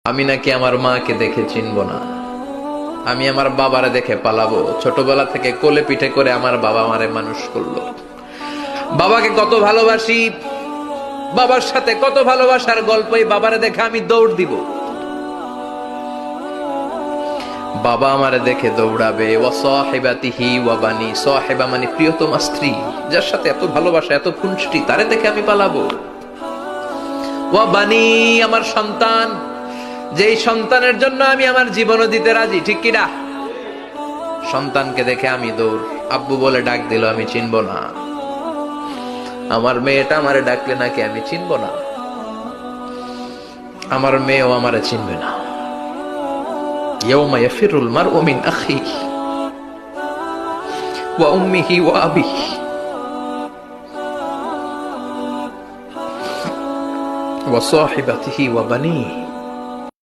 আমি নাকি আমার মাকে দেখে চিনব না, আমি আমার বাবারে দেখে পালাবো। ছোটবেলা থেকে কোলে পিঠে করে আমার বাবা আমারে মানুষ করলো। বাবাকে কত ভালোবাসি, বাবার সাথে কত ভালোবাসার গল্পই বাবারে দেখে আমি দৌড় দিব। বাবা আমারে দেখে দৌড়াবে। ওয়া সাহিবাতিহি ওয়া বানি, সাহিবা মানে প্রিয়তমা স্ত্রী, যার সাথে এত ভালোবাসা এত খুনসুটি, তারে দেখে আমি পালাবো। ওয়া বানি আমার সন্তান, যেই সন্তানের জন্য আমি আমার জীবনও দিতে রাজি, ঠিক কিনা? সন্তানকে দেখে আমি দৌড়। আব্বু বলে ডাক দিল, আমি চিনব না। আমার মেয়েটা আমারে ডাকলে নাকি আমি চিনব না, আমার মেয়েও আমারে চিনবে না। ইয়াউমা ইয়াফিরুল মারউ মিন আখিহি ওয়া উম্মিহি ওয়া আবিহি ওয়া সাহিবাতিহি ওয়া বানিহি